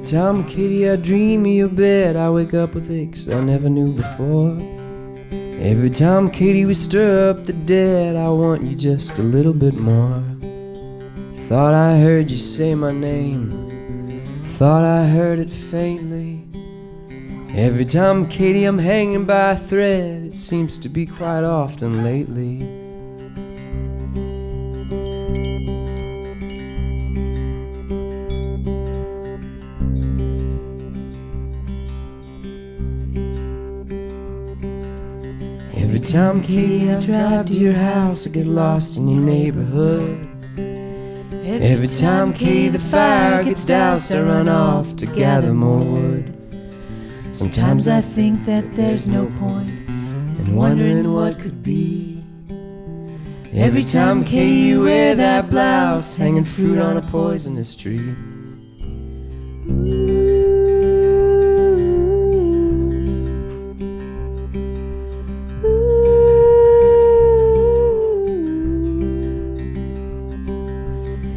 time, Katie, I dream of your bed, I wake up with aches I never knew before. Every time, Katie, we stir up the dead, I want you just a little bit more. Thought I heard you say my name, thought I heard it faintly. Every time, Katie, I'm hanging by a thread, it seems to be quite often lately. Every time, Katie, I drive to your house, I get lost in your neighborhood. Every time, Katie, the fire gets doused, I run off to gather more wood. Sometimes I think that there's no point in wondering what could be. Every time, Katie, you wear that blouse, hanging fruit on a poisonous tree.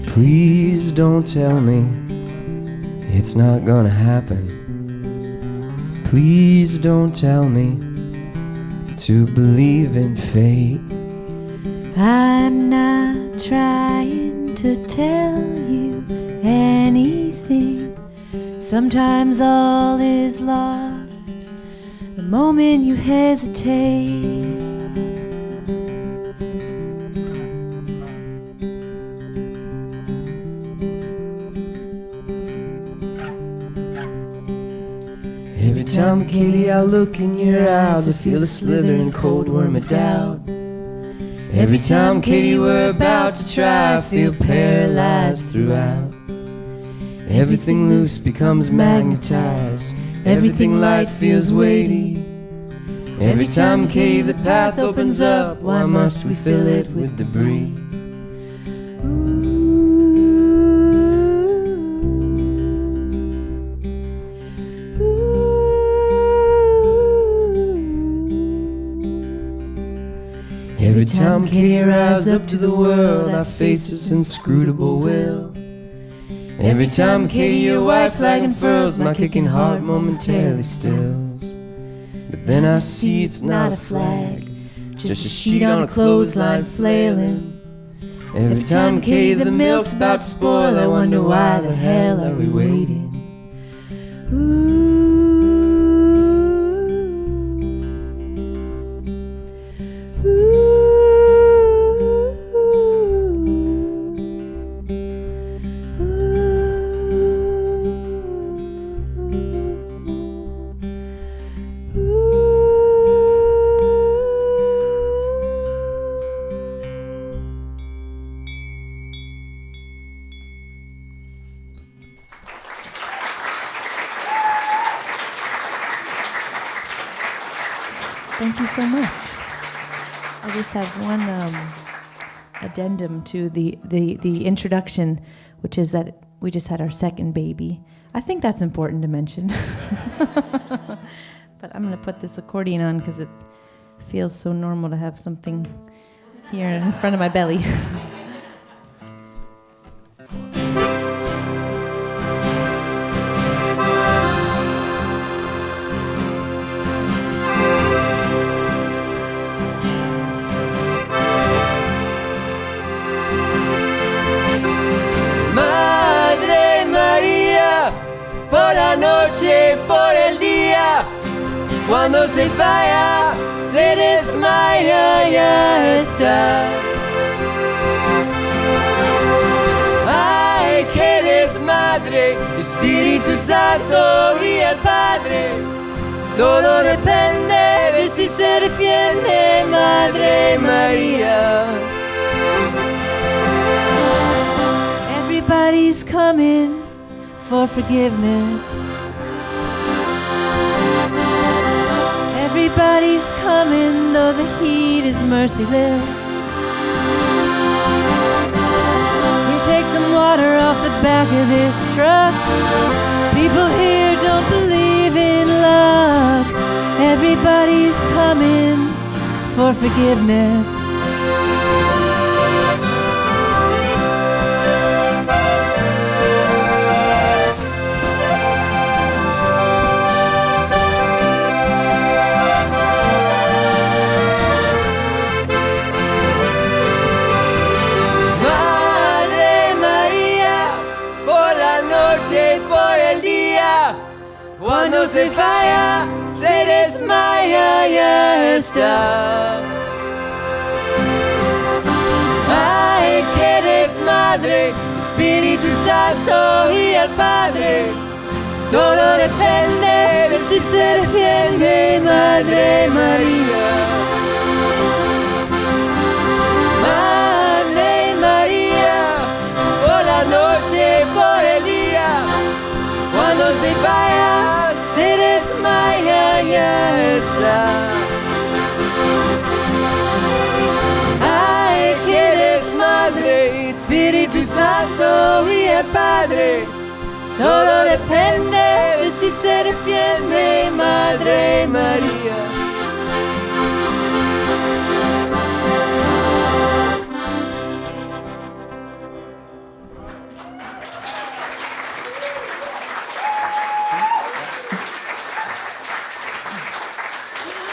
Please don't tell me it's not gonna happen. Please don't tell me to believe in fate. I'm not trying to tell you anything. Sometimes all is lost the moment you hesitate. Every time, Katie, I look in your eyes, I feel the slithering cold worm of doubt. Every time, Katie, we're about to try, I feel paralyzed throughout. Everything loose becomes magnetized, everything light feels weighty. Every time, Katie, the path opens up, why must we fill it with debris? Every time, Katie, I rise up to the world, I face this inscrutable will. Every time, Katie, your white flag unfurls, my kicking heart momentarily stills. But then I see it's not a flag, just a sheet on a clothesline flailing. Every time, Katie, the milk's about to spoil, I wonder why the hell are we waiting? Thank you so much. I just have one addendum to the introduction, which is that we just had our second baby. I think that's important to mention. But I'm going to put this accordion on because it feels so normal to have something here in front of my belly. Por la noche, por el día, cuando se falla, se desmaya, ya está. Ay, que desmadre, Espíritu Santo y el Padre, todo depende de si se defiende, Madre María. Everybody's coming for forgiveness. Everybody's coming, though the heat is merciless. Here, take some water off the back of this truck. People here don't believe in luck. Everybody's coming for forgiveness. Cuando se falla, se desmaya, ya está. Ay, qué desmadre, Espíritu Santo y el Padre. Todo depende de si se defiende, Madre María. Madre María, por la noche, por el día. Cuando se falla, se desmaya, ya está. Ay, que eres Madre, Espíritu Santo y el Padre. Todo depende de si se defiende, Madre María.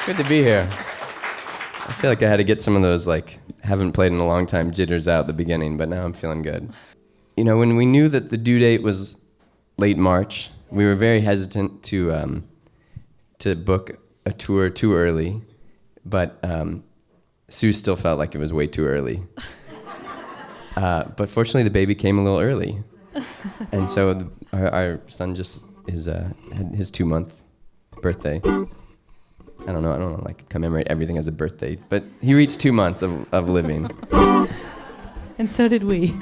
Good to be here. I feel like I had to get some of those, like, haven't played in a long time jitters out at the beginning, but now I'm feeling good. You know, when we knew that the due date was late March, we were very hesitant to book a tour too early, but Sue still felt like it was way too early. But fortunately, the baby came a little early. And so our son just had his 2-month birthday. I don't want to like commemorate everything as a birthday, but he reached 2 months of living. And so did we.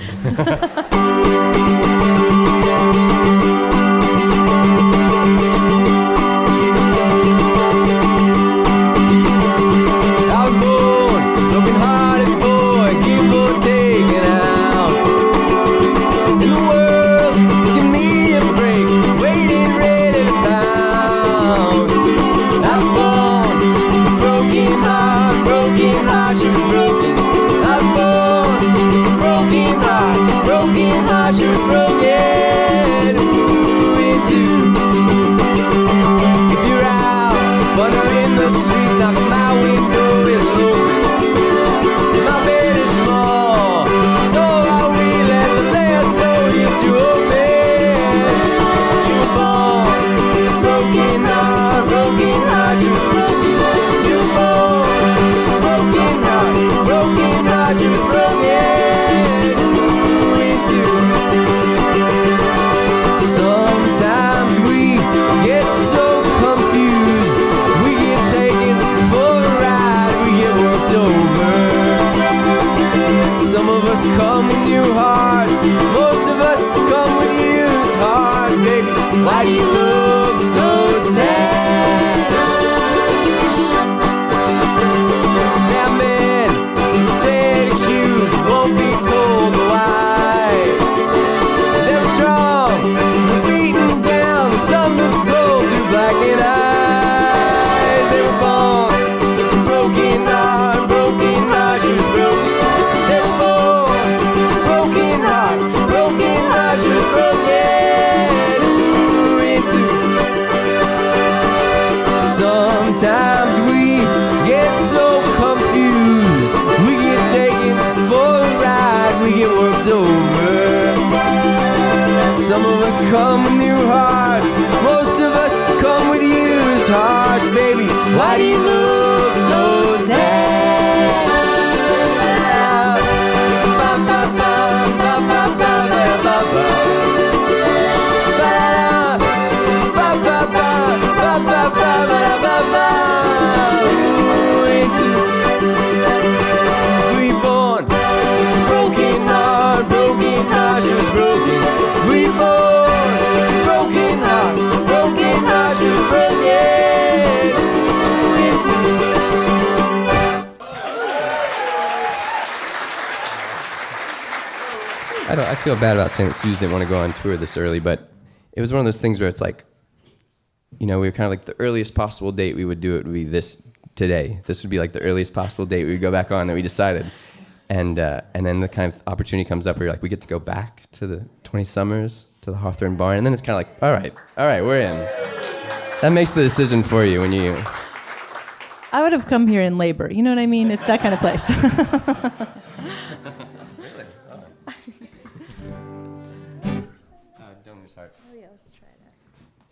I was born, broken-hearted boy, keep on taking out. In the world, give me a break, waiting, ready to bounce. I was born, broken heart, she was broken. I was born, broken heart, she was broken. Ooh, in two. If you're out, wandering the streets, knock on my window, it'll open. My bed is small, so I will let the lamps know it's you open. You were born, broken heart, she was broken. You were born, broken heart, she was broken. Ooh, in two. Sometimes we get so confused, we get taken for a ride, we get worked over. Some of us come with new hearts, most of us come with used hearts. Baby, why do you look so sad? Now men stand accused, won't be told why. They're strong, so they're beaten down, the sun looks gold through blackened eyes. They were born, broken heart, she was broken. They were born, broken heart, she was broken. Ooh, in two. Sometimes we get so confused, we get taken for a ride, we get worked over. Some of us come with new hearts, most of us come with used hearts. Baby, why do you look so sad? Ba, ba, ba, ba, ba, ba, ba, ba, ba. Ba, ba, ba, ba, ba, ba, ba, ba, ba. Ooh, into reborn, broken heart, she was broken. Reborn, broken heart, she was broken. Ooh, into. I feel bad about saying that Suze didn't want to go on tour this early, but it was one of those things where it's like, you know, we were kind of like the earliest possible date we would do it would be this today. This would be like the earliest possible date we would go back on that we decided. And then the kind of opportunity comes up where you're like, we get to go back to the 20 Summers, to the Hawthorne Barn, and then it's kind of like, all right, we're in. That makes the decision for you when you... I would have come here in labor. You know what I mean? It's that kind of place. Really? Don't lose heart. Oh yeah, let's try that.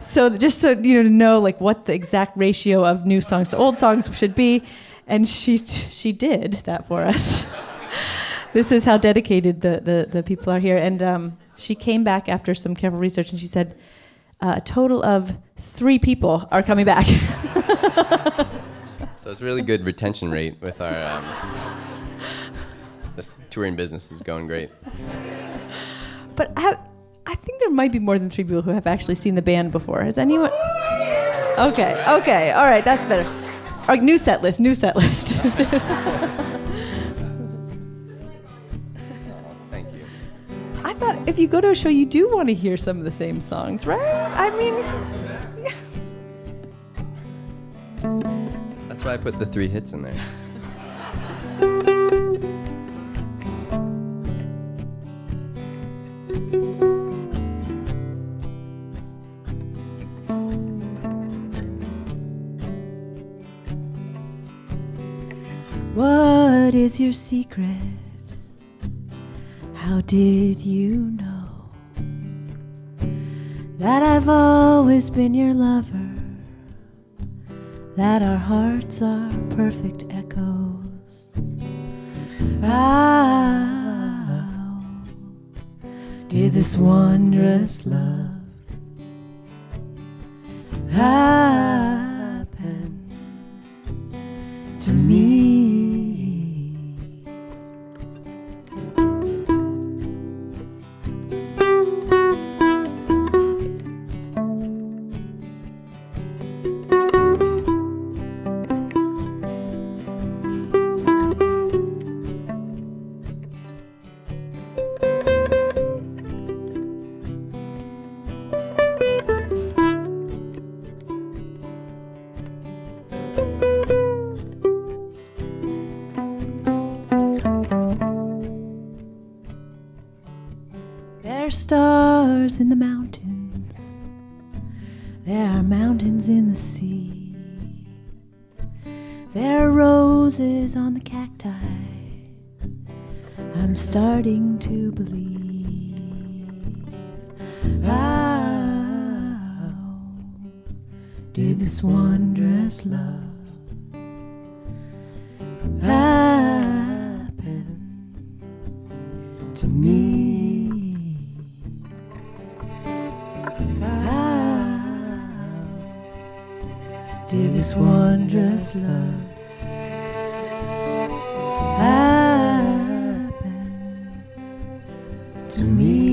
So just so you know, like what the exact ratio of new songs to old songs should be, and she did that for us. This is how dedicated the people are here, and she came back after some careful research, and she said a total of 3 people are coming back. So it's really good retention rate with our this touring business is going great. But I think there might be more than 3 people who have actually seen the band before. Has anyone? Okay, all right, that's better. All right, new set list. Thank you. I thought if you go to a show, you do want to hear some of the same songs, right? I mean... That's why I put the 3 hits in there. What is your secret? How did you know that I've always been your lover? That our hearts are perfect echoes? How did this wondrous love happen to me? Stars in the mountains, there are mountains in the sea, there are roses on the cacti. I'm starting to believe. How did this wondrous love happen to me? Did this wondrous love happen to me?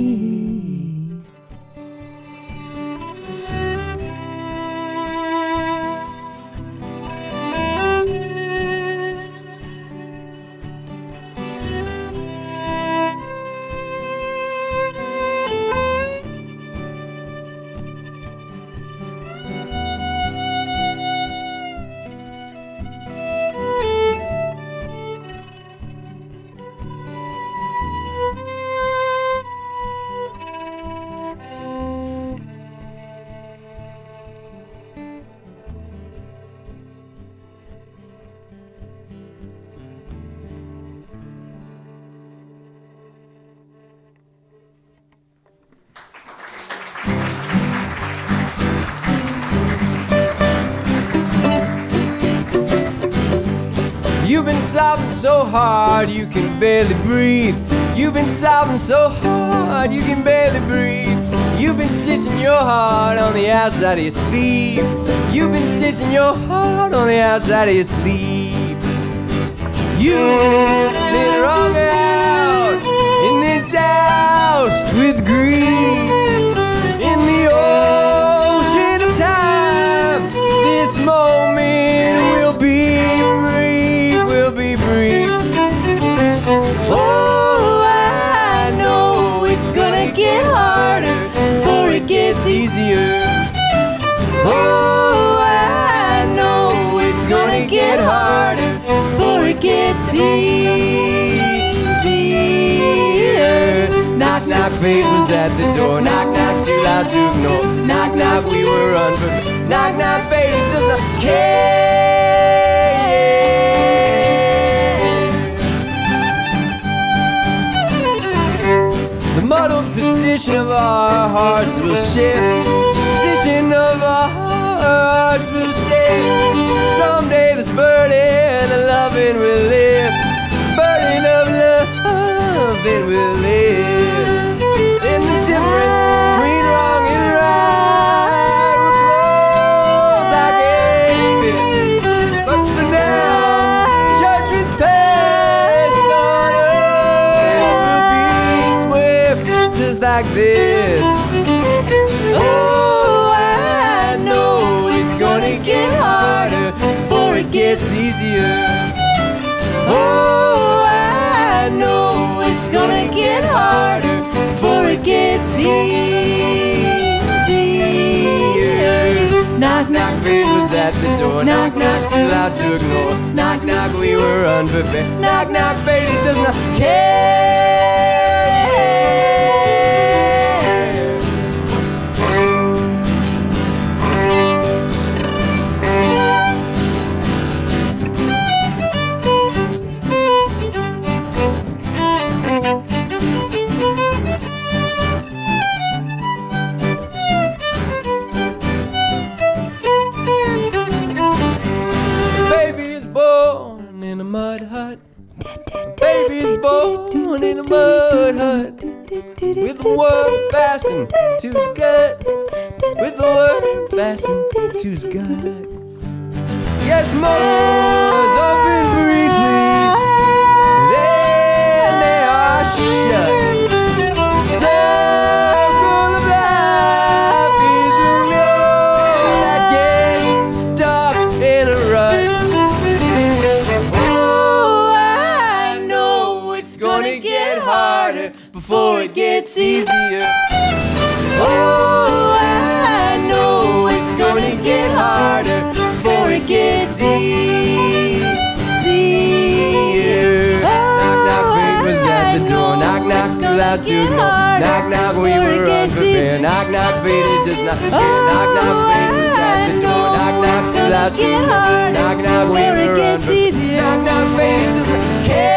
You've been sobbing so hard you can barely breathe. You've been sobbing so hard you can barely breathe. You've been stitching your heart on the outside of your sleeve. You've been stitching your heart on the outside of your sleeve. You've been wrung out and then doused with grief. In the ocean of time, this moment will be brief, will be brief. Oh, I know it's gonna get harder before it gets easier. Oh, I know it's gonna get harder before it gets easier. Knock, knock, fate was at the door. Knock, knock, too loud to ignore. Knock, knock, we were unprepared. Knock, knock, fate does not care. The muddled position of our hearts will shift. Position of burden of loving will live. Burden of loving will live. In the difference between wrong and right, we're close like Avis. But for now, judgment's passed on us. We'll be swift, just like this. Oh, I know it's gonna get harder before it gets easier. Oh, I know it's gonna get harder before it gets easier. Knock, knock, fate was at the door. Knock, knock, too loud to ignore. Knock, knock, we were unprepared. Knock, knock, fate, it does not care. Baby's born in a mud hut with the word fastened to his gut. With the word fastened to his gut. Yes, motors open briefly, then they are shut. Circle of life is a road that gets stuck in a rut. Before it gets easier. Oh, I know it's gonna get harder before it gets easier. Knock, knock, fate was at the door. Knock, knock, too loud to ignore. Knock, knock, we were unprepared. Knock, knock, fate, it does not care. Knock, knock, fate was at the door. Knock, knock, too loud to ignore. Knock, knock, we were unprepared. Knock, knock, fate, it does not care.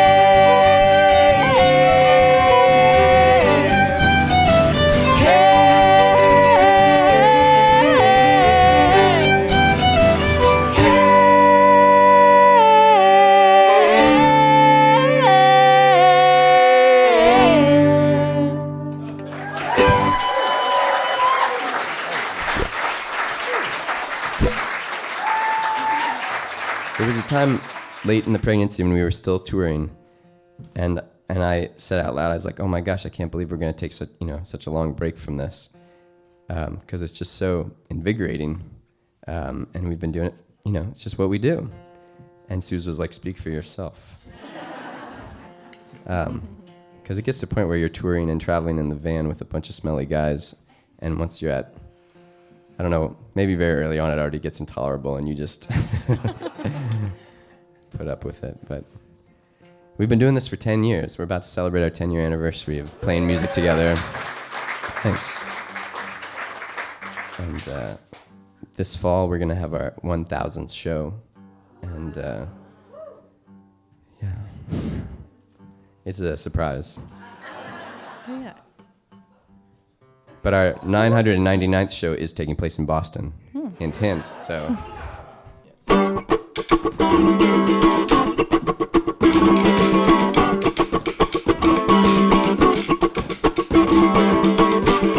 There was a time late in the pregnancy when we were still touring, and I said out loud, I was like, "Oh my gosh, I can't believe we're going to take such a long break from this, because it's just so invigorating, and we've been doing it. It's just what we do." And Suze was like, "Speak for yourself," because it gets to a point where you're touring and traveling in the van with a bunch of smelly guys, and once you're at, I don't know, maybe very early on it already gets intolerable and you just put up with it. But we've been doing this for 10 years. We're about to celebrate our 10-year anniversary of playing music together. Thanks. And this fall we're going to have our 1,000th show. And yeah, it's a surprise. Yeah. But our 999th show is taking place in Boston. Hint, hint. So.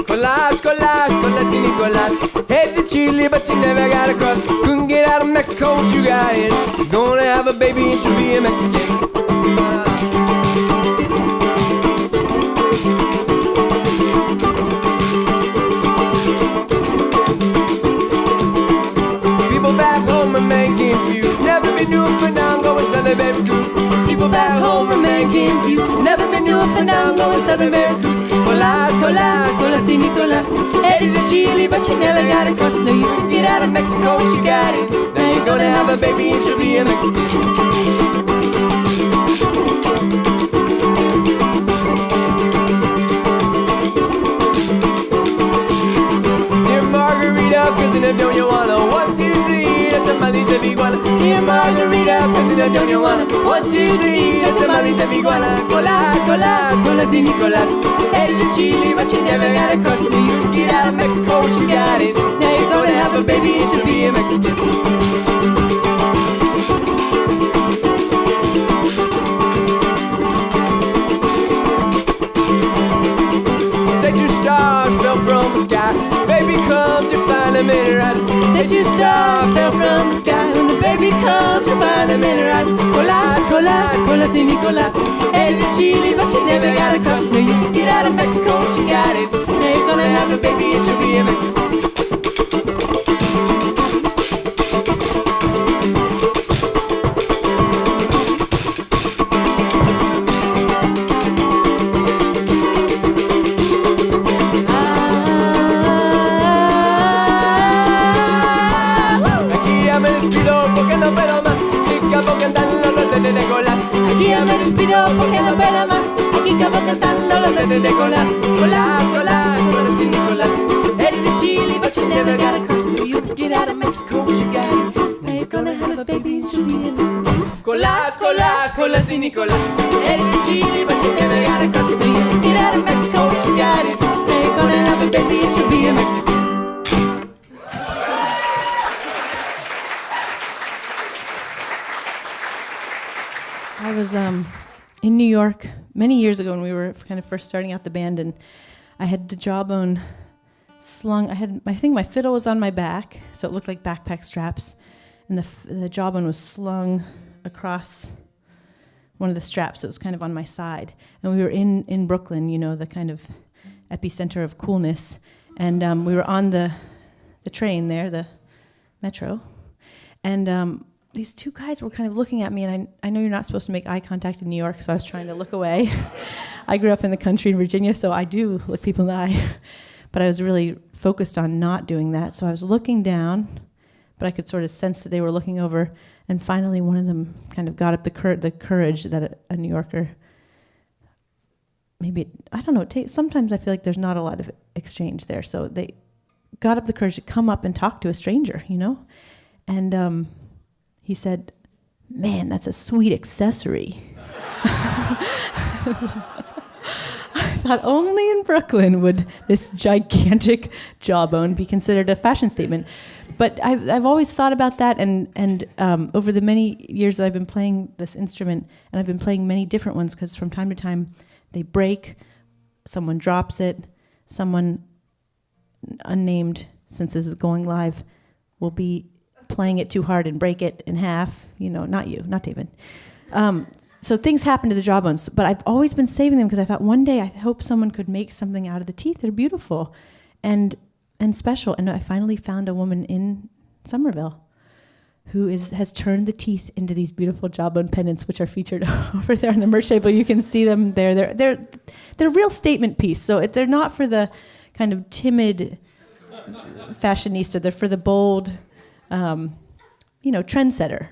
Collage, collage, collage, Nicolas. Head to Chile, but you never got across. Couldn't get out of Mexico once you got in. Gonna have a baby and she'll be a Mexican. Back home remain confused. Never been to a fandango in Southern Veracruz. People back home remain confused. Never been to a fandango in Southern Veracruz. Colas, colas, colas y Nicolas. Headed to Chile, but you never got across. No, you couldn't get out of Mexico, but you got it. Now you're gonna have a baby and she'll be a Mexican. Cousin of Doña Juana, what's you to eat at tamales de Iguana? Dear Margarita, cousin of Doña Juana, what's you to eat at tamales de Iguana? Colas, colas, colas y Nicolas. Headed to Chile, but you never got across. You couldn't get out of Mexico, but you got it. Now you're gonna have a baby, you should be a Mexican. And two stars fell from the sky. When the baby comes, you find them in her eyes. Colas, colas, colas y Nicolas. El de Chile, but you never got across. Till you get out of Mexico, but you got it. Now you're gonna have a baby, it should be a Mexican. Aquí ya me despido porque no puedo más. Aquí acabo cantando los besos de Colas. Colas, colas, colas y Nicolas. Headed to Chile, but you never got across. You can get out of Mexico, but you got it. Now you're gonna have a baby, it should be in Mexico. Colas, colas, colas y Nicolas. Headed to Chile, but you never got across. You can get out of Mexico, but you got it. Now you're gonna have a baby, it should be in Mexico. I was in New York many years ago when we were kind of first starting out the band, and I had the jawbone slung. I think my fiddle was on my back, so it looked like backpack straps, and the jawbone was slung across one of the straps, so it was kind of on my side. And we were in Brooklyn, you know, the kind of epicenter of coolness, and we were on the train there, the metro, and these two guys were kind of looking at me, and I know you're not supposed to make eye contact in New York, so I was trying to look away. I grew up in the country in Virginia, so I do look people in the eye. But I was really focused on not doing that, so I was looking down, but I could sort of sense that they were looking over, and finally one of them kind of got up the courage that a New Yorker, maybe, I don't know, sometimes I feel like there's not a lot of exchange there, so they got up the courage to come up and talk to a stranger, you know? And he said, "Man, that's a sweet accessory." I thought only in Brooklyn would this gigantic jawbone be considered a fashion statement. But I've always thought about that, and over the many years that I've been playing this instrument, and I've been playing many different ones, because from time to time they break, someone drops it, someone unnamed, since this is going live, will be playing it too hard and break it in half. You know, not you, not David. So things happen to the jawbones, but I've always been saving them because I thought one day I hope someone could make something out of the teeth. They're beautiful and special. And I finally found a woman in Somerville who has turned the teeth into these beautiful jawbone pendants, which are featured over there on the merch table. You can see them there. They're a real statement piece. So they're not for the kind of timid fashionista. They're for the bold, trendsetter.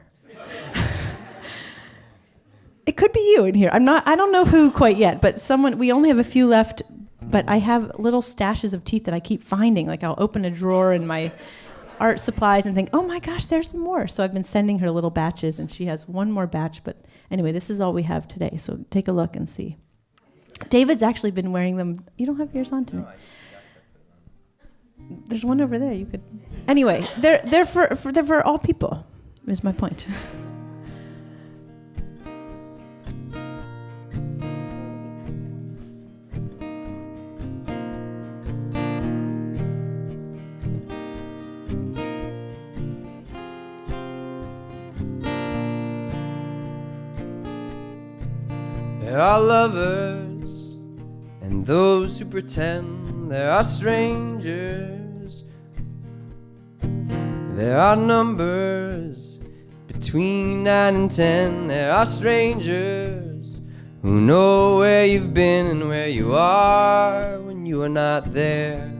It could be you in here. I don't know who quite yet, but someone, we only have a few left, but I have little stashes of teeth that I keep finding. Like I'll open a drawer in my art supplies and think, oh my gosh, there's some more. So I've been sending her little batches, and she has one more batch. But anyway, this is all we have today. So take a look and see. David's actually been wearing them. You don't have yours on tonight. There's one over there. You could. Anyway, they're for all people. Is my point. There are lovers and those who pretend. There are strangers. There are numbers between 9 and 10. There are strangers who know where you've been and where you are when you are not there.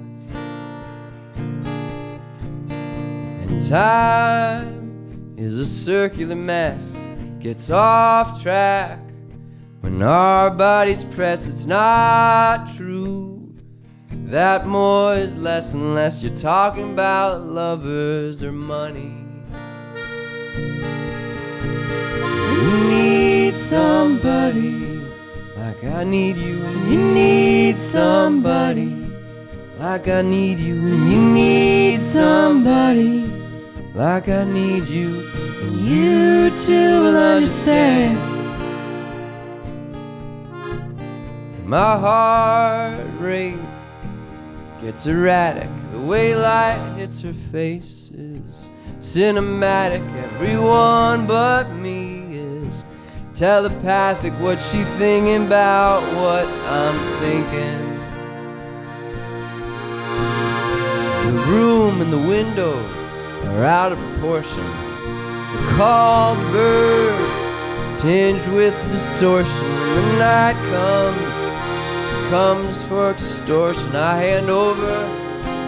And time is a circular mess, gets off track when our bodies press. It's not true that more is less unless you're talking about lovers or money. You need somebody like I need you, and you need somebody like I need you, and you need somebody like I need you, and you too will understand. My heart rate gets erratic. The way light hits her face is cinematic. Everyone but me is telepathic. What's she thinking about what I'm thinking? The room and the windows are out of proportion. The call of the birds tinged with distortion. When the night comes for extortion, I hand over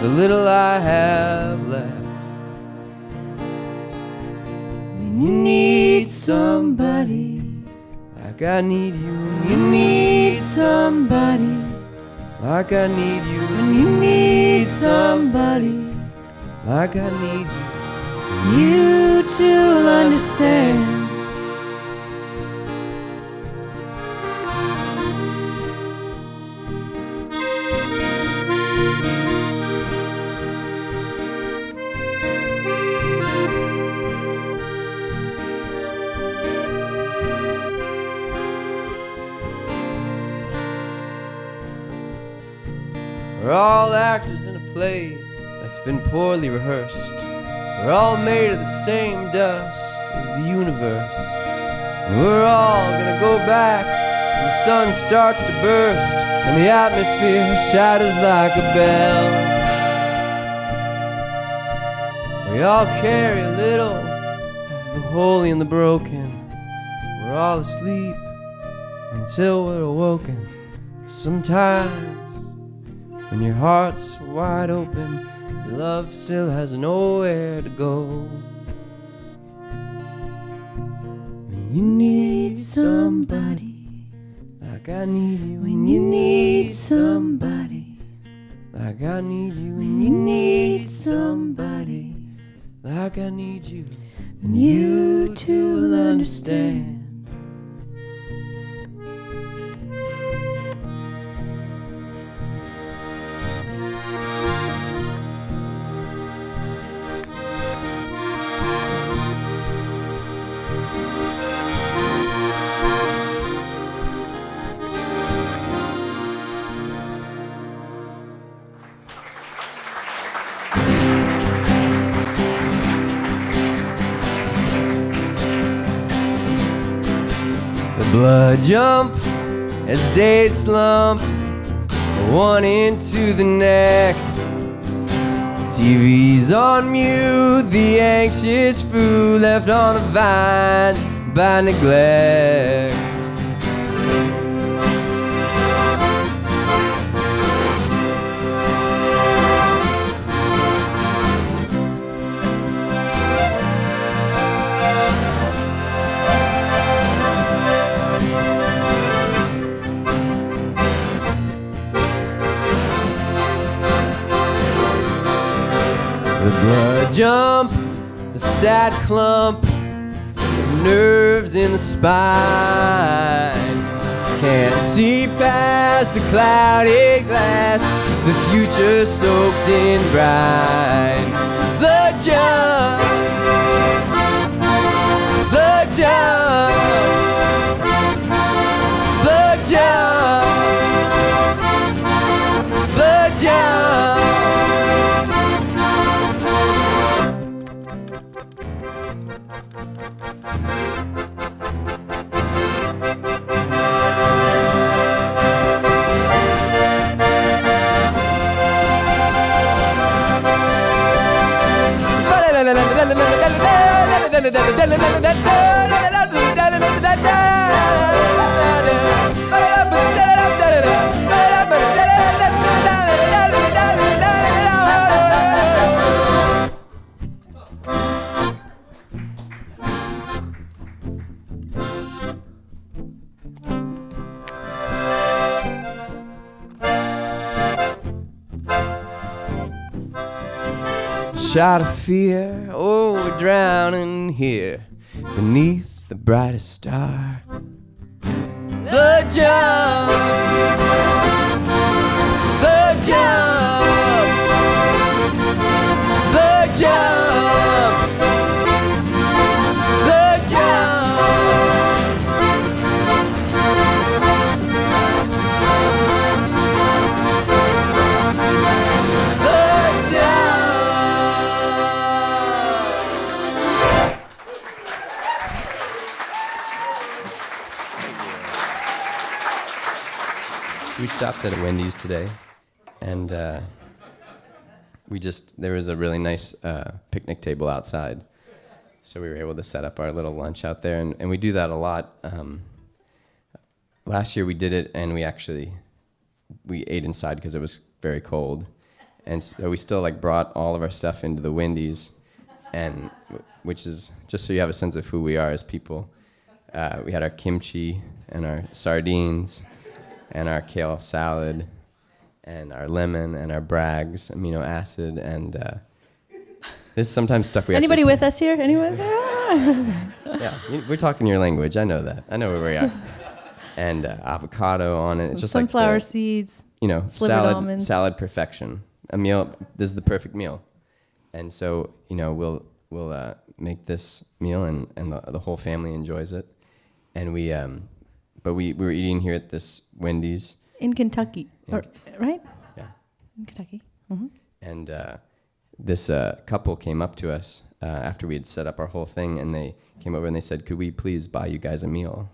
the little I have left. When you need somebody like I need you, when you need somebody like I need you, when you need somebody like I need you, you too will understand. We're all actors in a play that's been poorly rehearsed. We're all made of the same dust as the universe. And we're all gonna go back when the sun starts to burst and the atmosphere shatters like a bell. We all carry a little of the holy and the broken. We're all asleep until we're awoken. Sometimes when your heart's wide open, your love still has nowhere to go. When you need somebody like I need you, when you need somebody like I need you, when you need somebody like I need you, and you too will understand. Blood jump as days slump one into the next. TV's on mute, the anxious fool left on a vine by neglect. The blood jump, a sad clump of nerves in the spine. Can't see past the cloudy glass, the future soaked in brine. Blood jump, blood jump, blood jump, blood jump. Shot of fear, oh, we're drowning here beneath the brightest star. Blood jump, blood jump, blood jump, blood jump. We stopped at a Wendy's today, and there was a really nice picnic table outside, so we were able to set up our little lunch out there, and we do that a lot. Last year we did it, and we ate inside because it was very cold, and so we still brought all of our stuff into the Wendy's, and which is just so you have a sense of who we are as people. We had our kimchi and our sardines and our kale salad and our lemon and our Bragg's amino acid, and this is sometimes stuff we Anybody with us here? Anyone? Yeah, we're talking your language. I know that. I know where we are. And avocado on it. It's just sunflower seeds. Salad perfection. A meal. This is the perfect meal. And so we'll make this meal, and the whole family enjoys it. And we were eating here at this Wendy's in Kentucky, right? Yeah, in Kentucky. Mm-hmm. And this couple came up to us after we had set up our whole thing, and they came over and they said, "Could we please buy you guys a meal?"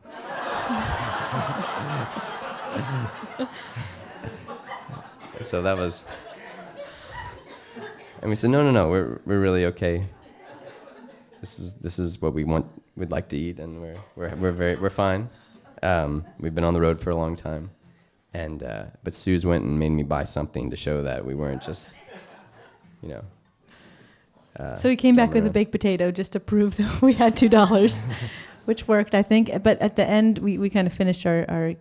So that was, and we said, "No, we're really okay. This is what we'd like to eat, and we're fine." We've been on the road for a long time, and but Suze went and made me buy something to show that we weren't just, so he came back with a baked potato just to prove that we had $2, which worked, I think. But at the end, we kind of finished our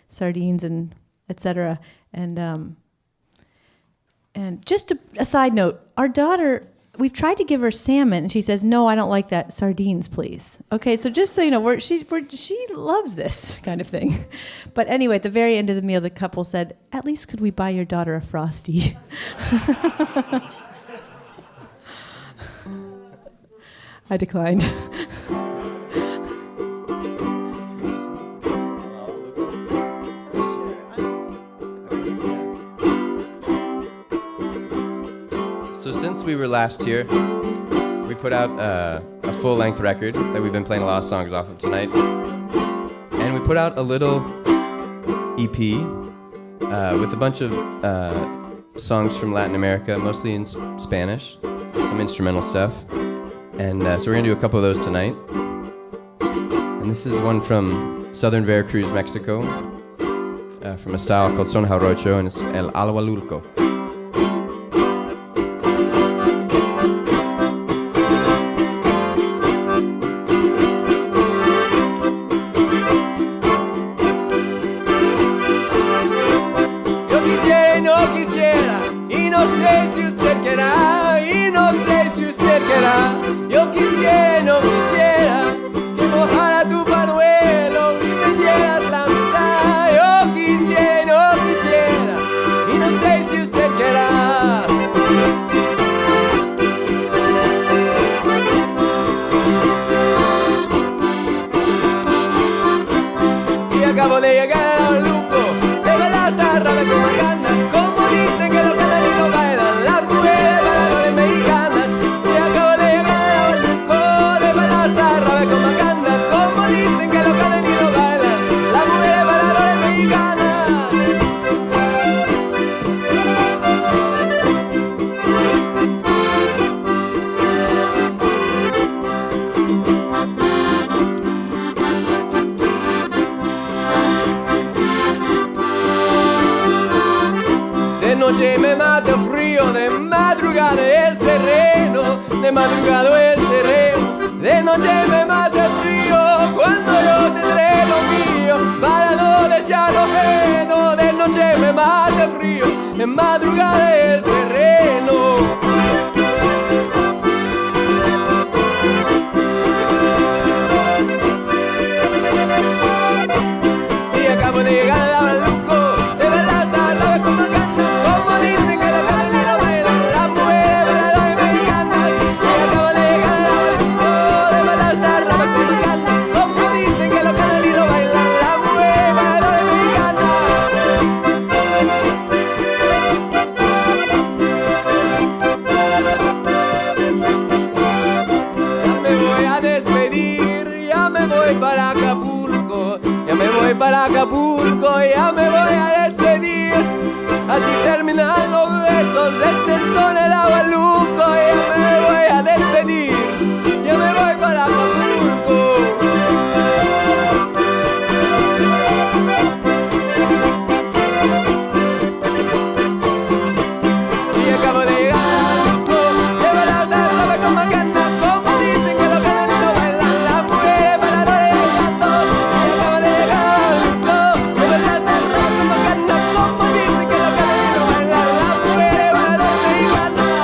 sardines and etc. And just a side note, our daughter, we've tried to give her salmon, and she says, "No, I don't like that. Sardines, please." Okay, so just so you know, she loves this kind of thing. But anyway, at the very end of the meal, the couple said, "At least could we buy your daughter a Frosty?" I declined. So since we were last here, we put out a full-length record that we've been playing a lot of songs off of tonight. And we put out a little EP with a bunch of songs from Latin America, mostly in Spanish, some instrumental stuff. And so we're going to do a couple of those tonight. And this is one from southern Veracruz, Mexico, from a style called Son Jarocho, and it's El Alhualulco. Yo quisiera y no quisiera que mojara tu pañuelo y me dieras la mitad. Yo quisiera y no quisiera y no sé si usted quiera. Y acabo de llegar al luco, de verdad está rara como ganas, como dicen que lo cantan y lo bailan las mujeres bailadores mexicanas. Como dicen que lo cantan y lo bailan las mujeres bailadoras mexicanas. De noche me mata el frío, de madrugada el sereno, de madrugada el sereno. De noche me mata el frío, cuando yo tendré lo mío, para no desear lo menos. De noche me mata el frío, de madrugada el sereno. Y acabo de llegar a Baluco, de verdad está rara como canta, como dicen que la cantan y lo bailan las mujeres bailadoras mexicanas. Y acabo de llegar a Baluco, de verdad está rara como canta, como dicen que lo cantan y lo bailan las mujeres bailadoras mexicanas. voy para Acapulco, ya me voy a despedir. Así terminan los besos, este es con el agualuco. Ya me voy a despedir, ya me voy para Acapulco. Y acabo de llegar, llevo la ropa con macana, como dicen que lo ganan y lo bailan las mujeres para no dejar tanto. Y acabo de llegar, llevo la ropa con macana, como dicen que lo ganan y lo bailan las mujeres para no dejar tanto.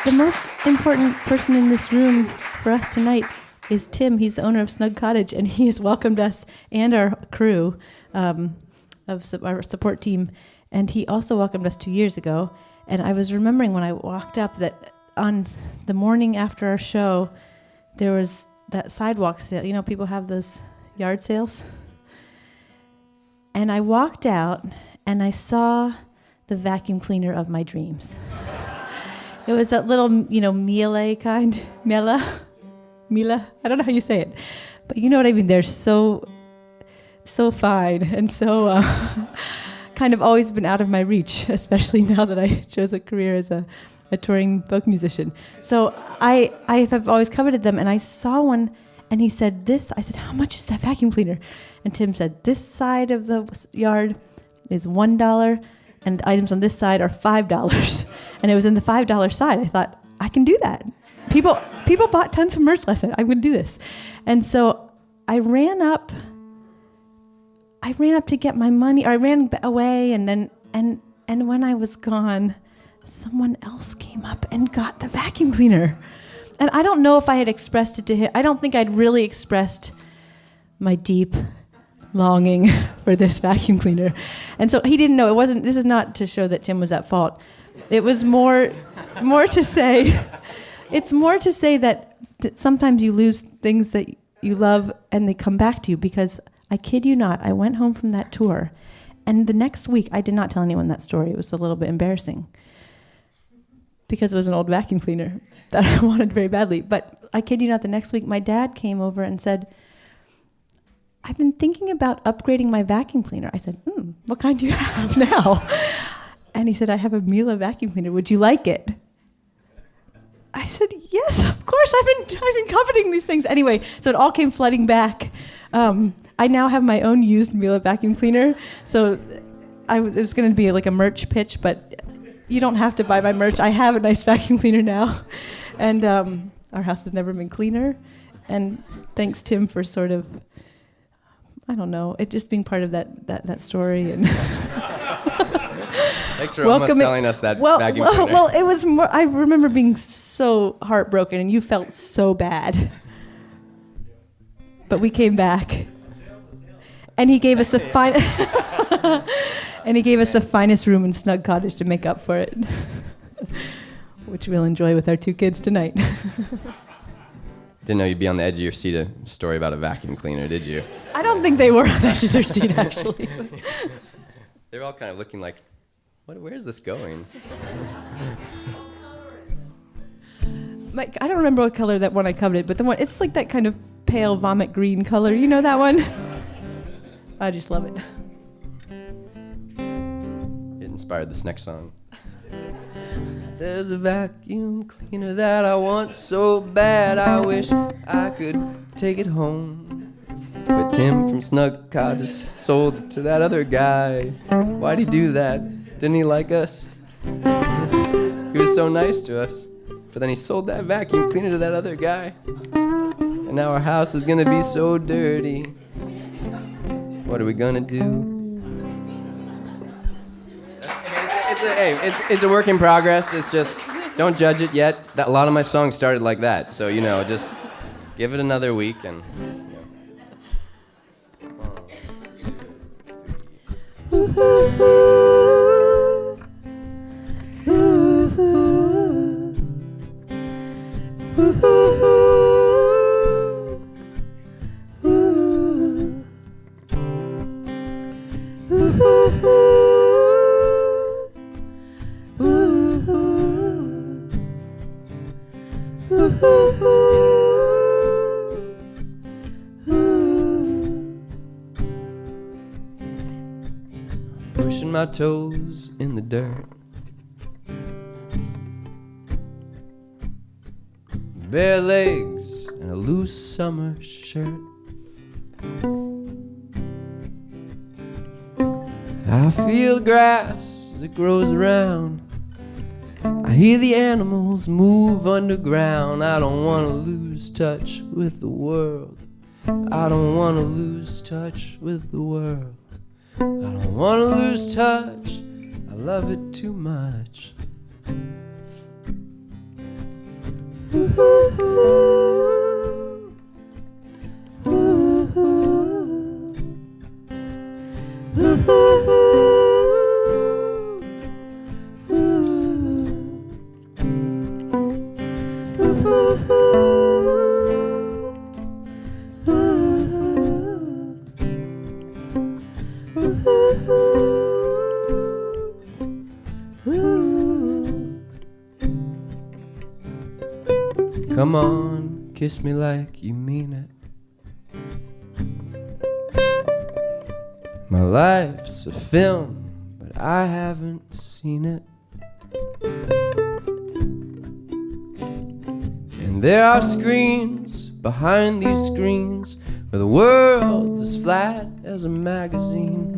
The most important person in this room for us tonight is Tim. He's the owner of Snug Cottage, and he has welcomed us and our crew of our support team. And he also welcomed us 2 years ago. And I was remembering when I walked up that on the morning after our show, there was that sidewalk sale. You know, people have those yard sales. And I walked out, and I saw the vacuum cleaner of my dreams. It was that little, Miele kind. Mila? I don't know how you say it. But you know what I mean. They're so fine and so kind of always been out of my reach, especially now that I chose a career as a touring folk musician. So I have always coveted them, and I saw one, and he said this. I said, how much is that vacuum cleaner? And Tim said, this side of the yard is $1, and the items on this side are $5. And it was in the $5 side. I thought, I can do that. People bought tons of merch last night. I'm going to do this. And so I ran up to get my money, or I ran away, and then and when I was gone, someone else came up and got the vacuum cleaner. And I don't know if I had expressed it to him. I don't think I'd really expressed my deep longing for this vacuum cleaner. And so he didn't know. This is not to show that Tim was at fault. It was more to say, it's more to say that sometimes you lose things that you love and they come back to you, because I kid you not, I went home from that tour, and the next week, I did not tell anyone that story. It was a little bit embarrassing because it was an old vacuum cleaner that I wanted very badly. But I kid you not, the next week, my dad came over and said, I've been thinking about upgrading my vacuum cleaner. I said, what kind do you have now? And he said, I have a Miele vacuum cleaner. Would you like it? I said, yes, of course. I've been coveting these things. Anyway, so it all came flooding back. I now have my own used Miele vacuum cleaner. So it was going to be like a merch pitch, but you don't have to buy my merch. I have a nice vacuum cleaner now. And our house has never been cleaner. And thanks, Tim, for sort of, I don't know, it just being part of that story. And thanks for almost selling us that vacuum cleaner. Well, it was more, I remember being so heartbroken, and you felt so bad. But we came back. And he gave us the finest room in Snug Cottage to make up for it, which we'll enjoy with our 2 kids tonight. Didn't know you'd be on the edge of your seat a story about a vacuum cleaner, did you? I don't think they were on the edge of their seat, actually. They were all kind of looking like, where's this going? I don't remember what color that one I coveted, but the one, it's like that kind of pale vomit green color. You know that one? I just love it. It inspired this next song. There's a vacuum cleaner that I want so bad, I wish I could take it home. But Tim from Snug Cottage sold it to that other guy. Why'd he do that? Didn't he like us? He was so nice to us. But then he sold that vacuum cleaner to that other guy. And now our house is gonna be so dirty. What are we gonna do? It's a work in progress. It's just, don't judge it yet. A lot of my songs started like that. So, just give it another week and... Pushing my toes in the dirt, bare legs and a loose summer shirt. I feel the grass as it grows around. I hear the animals move underground. I don't want to lose touch with the world. I don't want to lose touch with the world. I don't want to lose touch. I love it too much. Come on, kiss me like you mean it. My life's a film, but I haven't seen it. And there are screens behind these screens where the world's as flat as a magazine.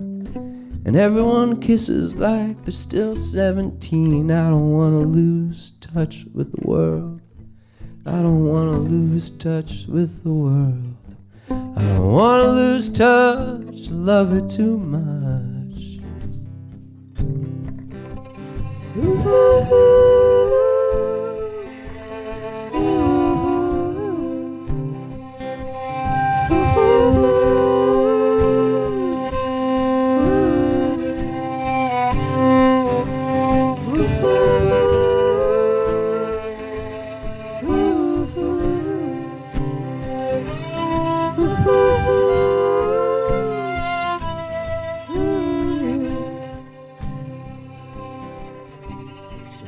And everyone kisses like they're still 17. I don't want to lose touch with the world. I don't want to lose touch with the world. I don't want to lose touch. I love it too much.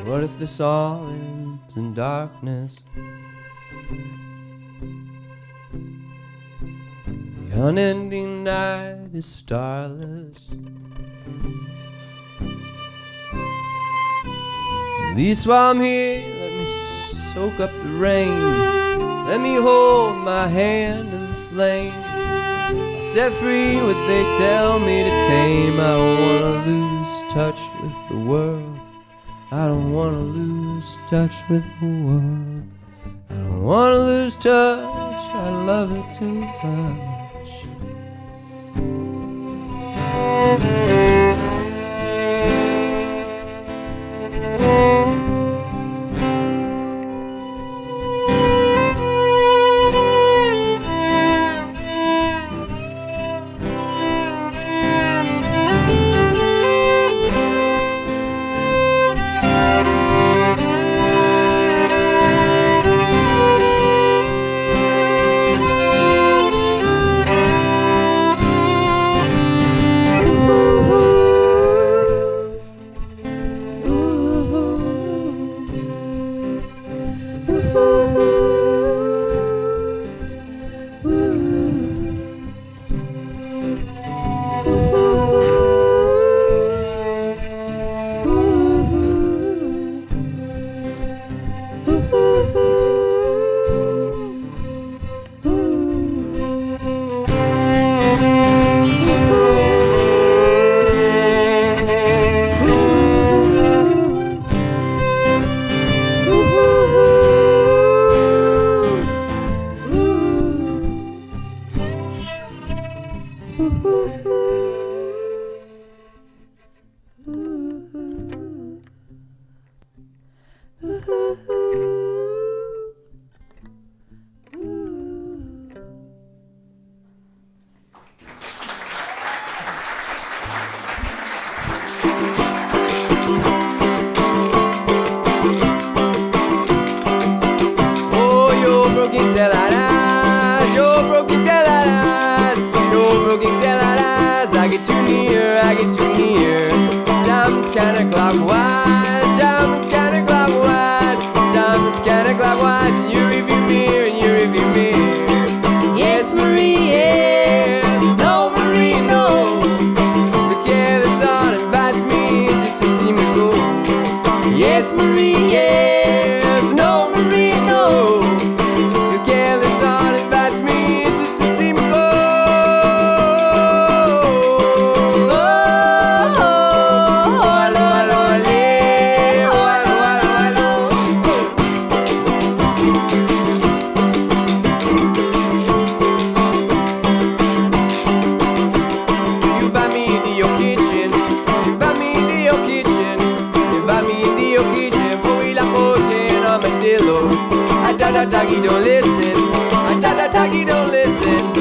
What if this all ends in darkness? The unending night is starless. At least while I'm here, let me soak up the rain. Let me hold my hand in the flame. I'll set free what they tell me to tame. I don't want to lose touch with the world. I don't want to lose touch with the world. I don't want to lose touch. I love it too much. I get too near, I get too near. Diamonds counterclockwise, diamonds counterclockwise, diamonds counterclockwise. And you review me, and you review me. Yes, Marie, yes. No, Marie, no. The careless heart invites me just to see me go. Yes, Marie, yes. No, Marie, no. The careless heart invites me just to see me go. Doggy, don't listen. Doggy, don't listen.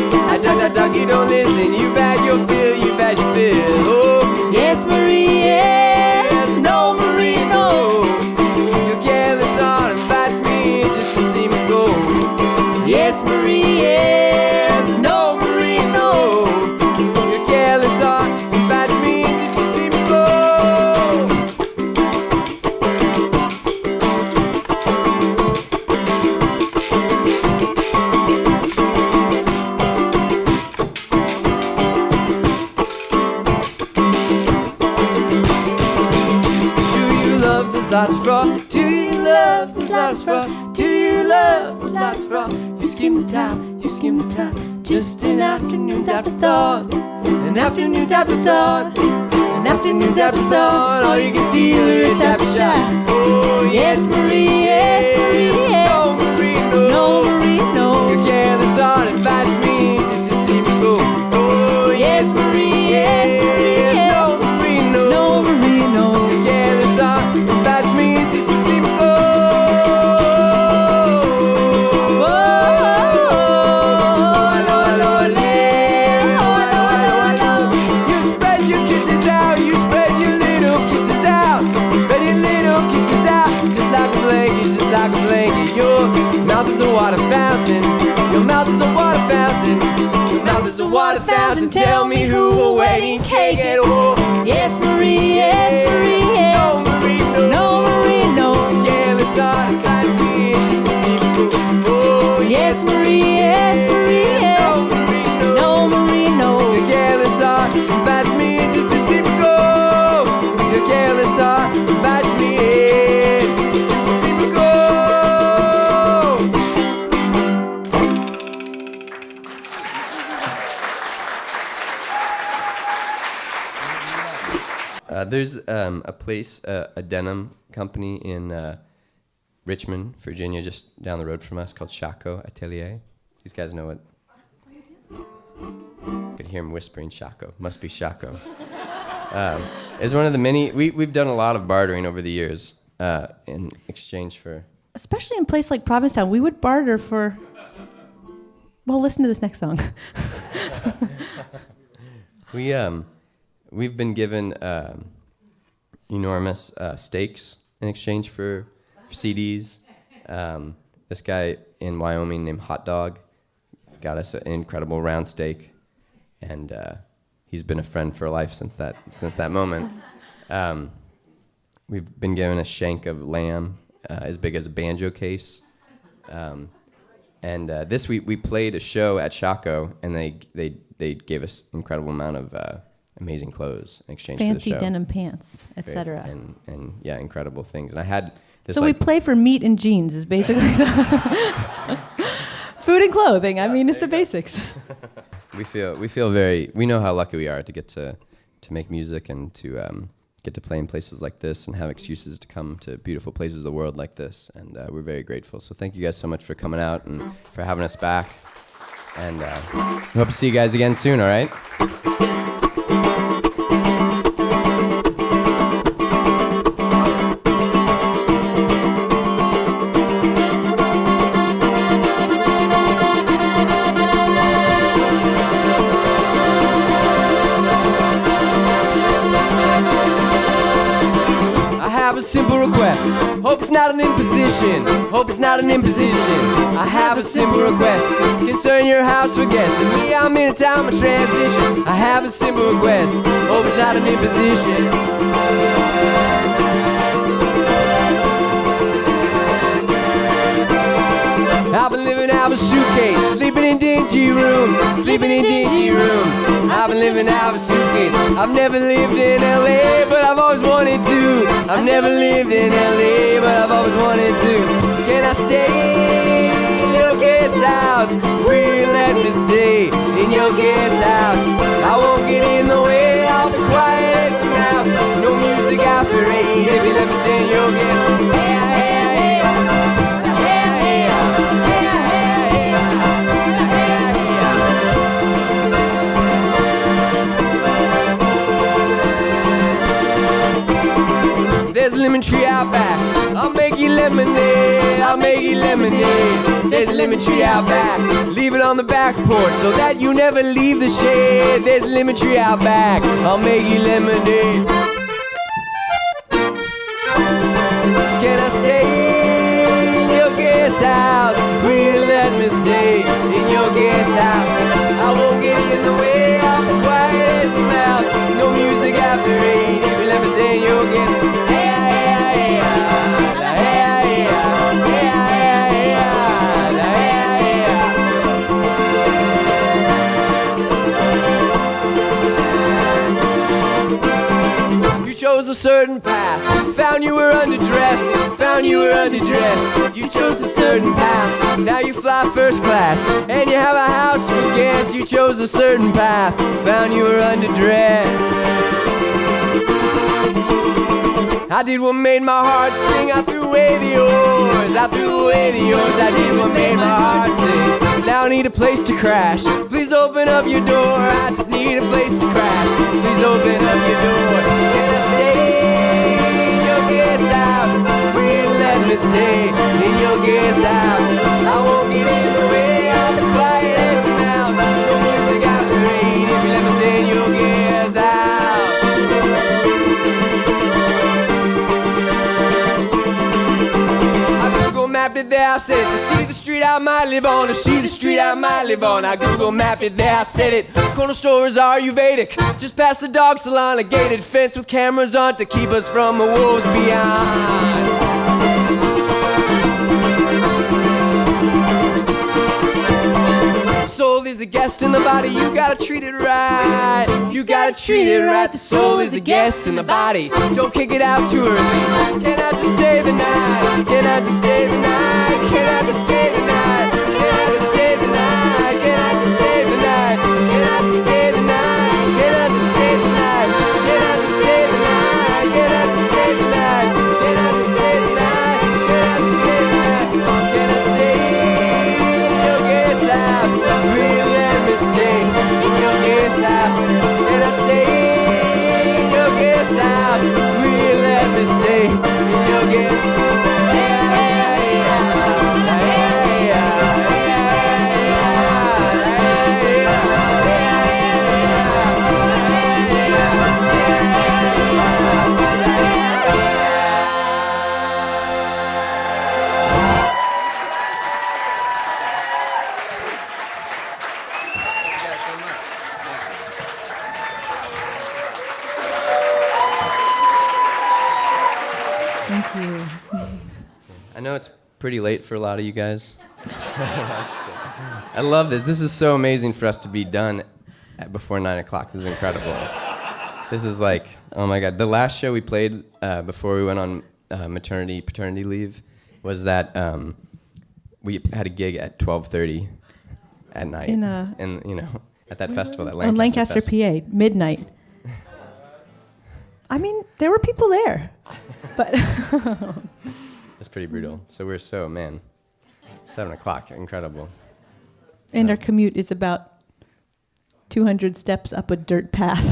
Doggy, don't listen. You've had your fill, you've had your fill. Oh, Yes, Marie, yes. No, Marie, no. your careless heart invites me just to see me go. Yes, Marie, yes. No, Marie, no. Your careless heart invites me just to see me go. Lots straw. Do you love since lots straw? Do you love since lots straw? You skim the top, you skim the top. Just an afternoon's afterthought. An afternoon's afterthought. An afternoon's afterthought. All you can feel are its aftershocks. Oh yes, Marie, yes, Marie, yes. No, Marie, no. No, Marie, no. Your careless heart invites me just to see me go. Oh yes, Marie, yes, Marie, yes. No, Marie, no. No, Marie, no. Your careless heart invites me just to see me go. You spread your kisses out, you spread your little kisses out. Spread your little kisses out, just like a blanket, just like a blanket. Your mouth is a water fountain, your mouth is a water fountain, your mouth is a water fountain. Tell me who a wedding cake at all. Yes, Marie, yes, Marie, yes. No, Marie, no. No, Marie, no. The careless heart invites me just to see me go. Oh, Yes, Marie, yes, Marie, yes. No, Marie, no. No, Marie, no. The careless heart invites me just to see me go. The careless heart invites me just to see me go. There's a place, a denim company in Richmond, Virginia, just down the road from us, called Chaco Atelier. These guys know it. You could hear him whispering Chaco. Must be Chaco. It's one of the many. We've done a lot of bartering over the years in exchange for. Especially in a place like Provincetown, we would barter for. Well, listen to this next song. We've been given enormous stakes in exchange for CDs. This guy in Wyoming named Hot Dog got us an incredible round steak, and he's been a friend for life since that moment. We've been given a shank of lamb as big as a banjo case. And this week we played a show at Chaco, and they gave us an incredible amount of amazing clothes in exchange for the show. Fancy denim pants, etc. And yeah, incredible things. And I had this. So we play for meat and jeans is basically the food and clothing. I mean, it's the basics. We feel very. We know how lucky we are to get to make music and to get to play in places like this and have excuses to come to beautiful places of the world like this. And we're very grateful. So thank you guys so much for coming out and for having us back. And we hope to see you guys again soon. All right. have a simple request. Hope it's not an imposition. Hope it's not an imposition. I have a simple request. Concern your house for guests. And me, I'm in a time of transition. I have a simple request. Hope it's not an imposition. I've been living out of a suitcase, sleeping in dingy rooms, sleeping in dingy rooms. I've been living out of a suitcase. I've never lived in LA, but I've always wanted to. I've never lived in LA, but I've always wanted to. Can I stay in your guest house? Will you let me stay in your guest house? I won't get in the way, I'll be quiet as a mouse. No music after 8 if you let me stay in your guest house. There's a lemon tree out back. I'll make you lemonade. I'll make you lemonade. There's a lemon tree out back. Leave it on the back porch so that you never leave the shade. There's a lemon tree out back. I'll make you lemonade. Can I stay in your guest house? Will you let me stay in your guest house? I won't get in the way. I'll be quiet as a mouse. No music after 8 if you let me stay in your guest house. Chose a certain path, found you were underdressed, found you were underdressed. You chose a certain path, now you fly first class, and you have a house for guests. You chose a certain path, found you were underdressed. I did what made my heart sing, I threw away the oars, I threw away the oars. I did what made my heart sing. Now I need a place to crash. Please open up your door. I just need a place to crash. Please open up your door. Can I stay in your guest house? Will you let me stay in your guest house? I won't get in the way. I'll be quiet as a mouse. No music after 8 if you let me stay in your guest house. Google mapped it there, I said it. To see the street I might live on, to see the street I might live on. I Google mapped it there, I said it. Corner store is Ayurvedic, just past the dog salon. A gated fence with cameras on to keep us from the wolves beyond. Soul is a guest in the body, you gotta treat it right. You gotta treat it right. The soul is a guest in the body, don't kick it out too early. Can I just stay the night? Can I just stay the night? Can I just stay the night? Can I just stay the night? Can I just stay the night? Can I just stay the night? Can I just stay the night? Can I just stay the night? Can I just stay the night? Can I just stay the night? Can I just stay the night? Can I stay in your guest house? Will you let me stay in your guest house? Can I stay in your guest house? Will you let me stay in your guest house? Thank you. I know it's pretty late for a lot of you guys. I love this. This is so amazing for us to be done before 9 o'clock. This is incredible. This is like, oh my God. The last show we played before we went on paternity leave was that we had a gig at 12:30 at night. And you know, at that festival, that Lancaster festival. PA, midnight. I mean, there were people there, but It's pretty brutal. So we're 7 o'clock, incredible. And our commute is about 200 steps up a dirt path.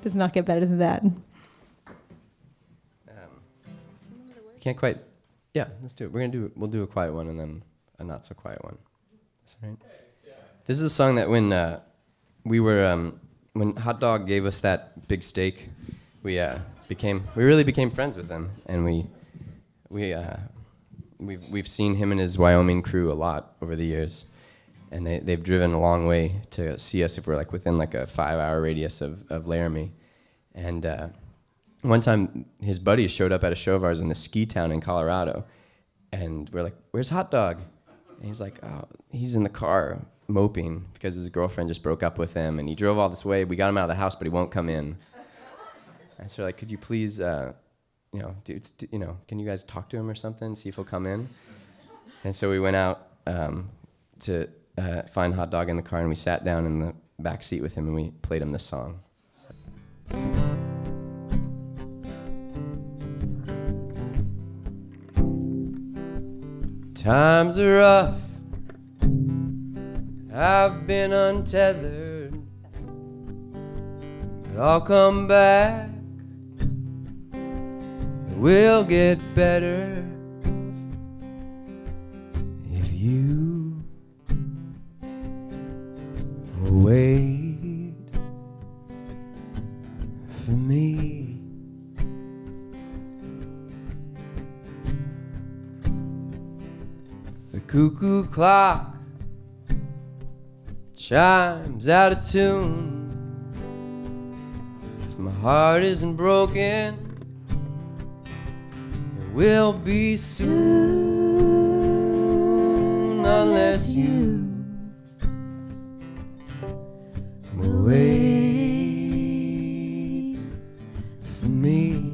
Does not get better than that. Can't quite. Yeah, let's do it. We'll do a quiet one and then a not so quiet one. That's all right. This is a song that when we were when Hot Dog gave us that big steak, we really became friends with him, and we've seen him and his Wyoming crew a lot over the years, and they've driven a long way to see us if we're like within like a 5-hour radius of Laramie. And one time his buddies showed up at a show of ours in the ski town in Colorado, and we're like, "Where's Hot Dog?" And he's like, "Oh, he's in the car moping because his girlfriend just broke up with him, and he drove all this way. We got him out of the house, but he won't come in." And so like, "Could you please, can you guys talk to him or something, see if he'll come in?" And so we went out to find Hot Dog in the car, and we sat down in the back seat with him, and we played him this song. Times are rough, I've been untethered, but I'll come back, it will get better if you will wait for me. The cuckoo clock chimes out of tune. If my heart isn't broken, it will be soon, unless you will wait for me.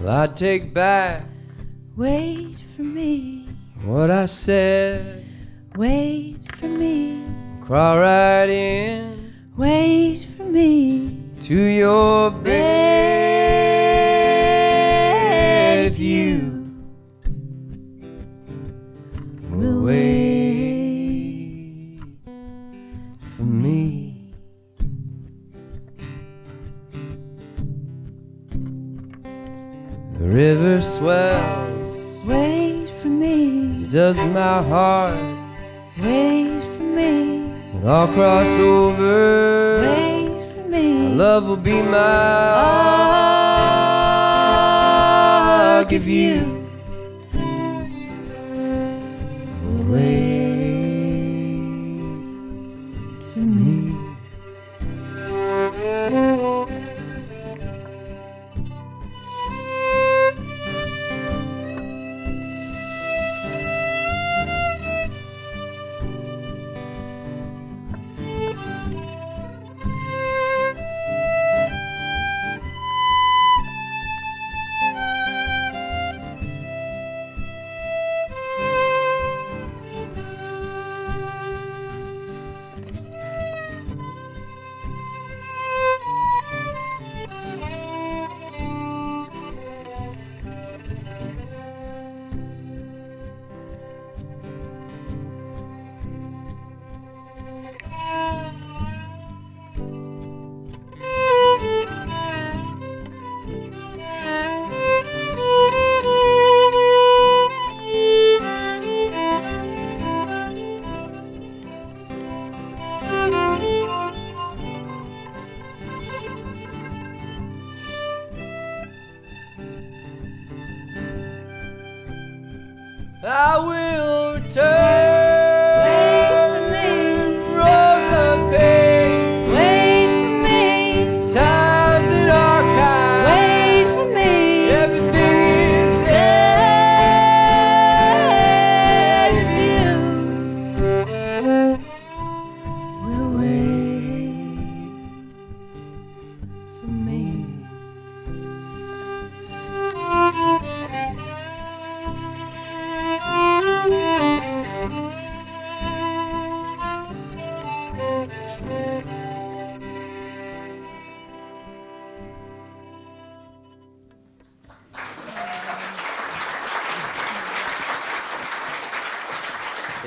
I take back, wait for me, what I said. wait for me, Crawl right in, wait for me, to your bed if you will wait for me. The river swells, wait for me, as does my heart, wait for me, and I'll cross over. wait for me. My love will be my ark if you will wait for me.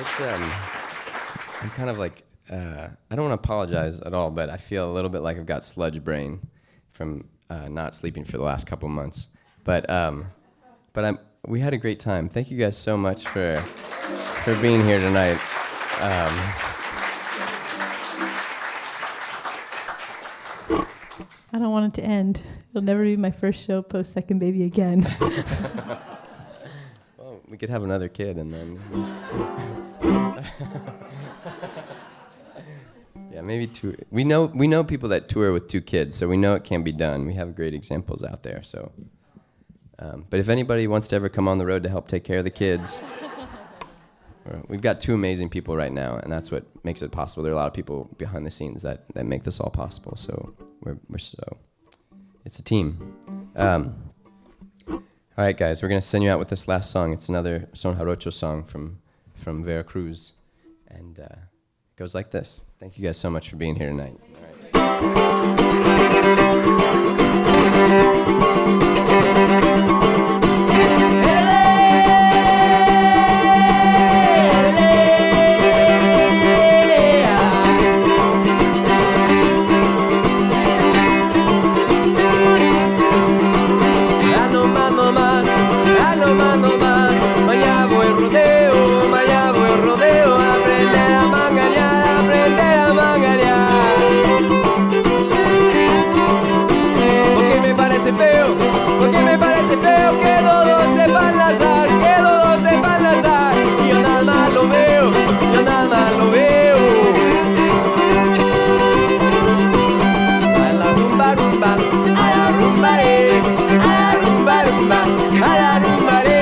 It's I'm kind of like I don't want to apologize at all, but I feel a little bit like I've got sludge brain from not sleeping for the last couple months. But we had a great time. Thank you guys so much for being here tonight. I don't want it to end. It'll never be my first show post second baby again. Well, we could have another kid and then. Yeah, maybe two. We know people that tour with 2 kids, so we know it can be done. We have great examples out there. So, but if anybody wants to ever come on the road to help take care of the kids, we've got 2 amazing people right now, and that's what makes it possible. There are a lot of people behind the scenes that make this all possible. So it's a team. All right, guys, we're gonna send you out with this last song. It's another Son Jarocho song from Veracruz, and it goes like this. Thank you guys so much for being here tonight. All porque me parece feo que todos sepan lazar, y yo nada más lo veo, A la rumba rumba, a la rumba re, a la rumba rumba, a la rumba re.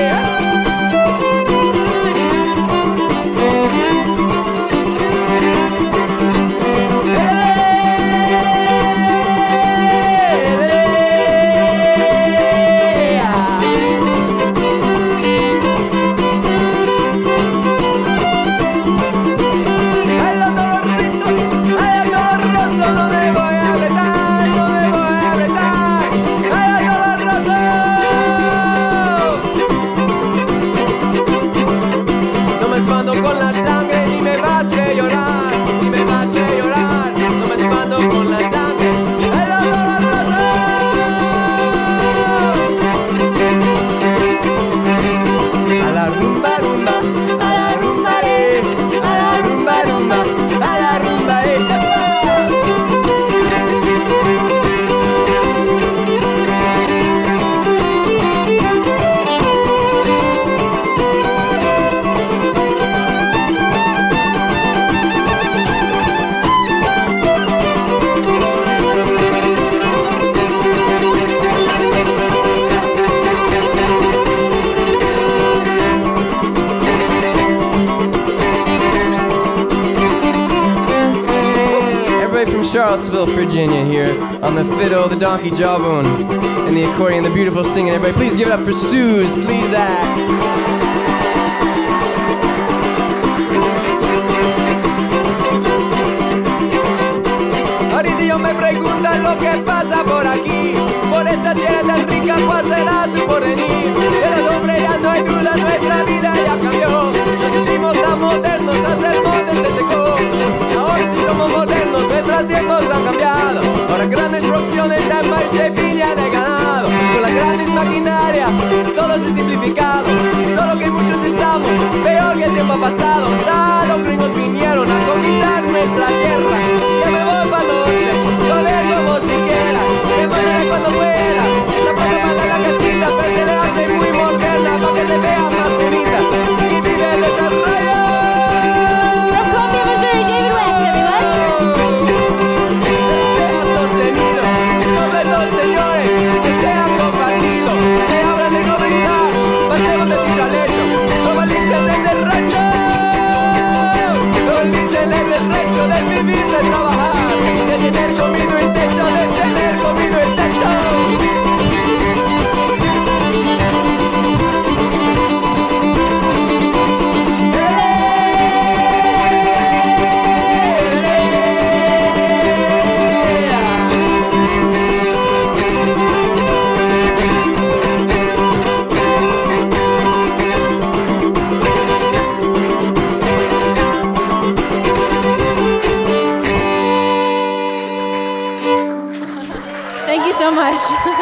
Charlottesville, Virginia here on the fiddle, the donkey jawbone, and the accordion, the beautiful singing. Everybody please give it up for Slezak. Ahorita yo me preguntan lo que pasa por aquí, por esta tierra tan rica, ¿cuál será su porvenir? De los hombres ya no hay duda, nuestra vida ya cambió. Nos hicimos tan modernos, hasta el monte se secó. Ahora sí somos modernos, nuestros tiempos han cambiado. Ahora grandes producciones de maíz, de piña, de ganado. Con las grandes maquinarias, todo se ha simplificado. Solo que muchos estamos peor que el tiempo pasado. Los gringos vinieron a conquistar nuestra tierra. Ya me voy para el norte, lo ver como si quiera. De manera cuando pueda, la plata para la casita, pero se le hace muy moderna para que se vea más bonita. Y que vive de desarrollo. Señores, que sea compartido, que hablan de globalizar, pasemos de dicho al hecho, globalicen el derecho, globalicen el derecho de vivir, de trabajar, de tener comido el techo, de tener comido el techo. much.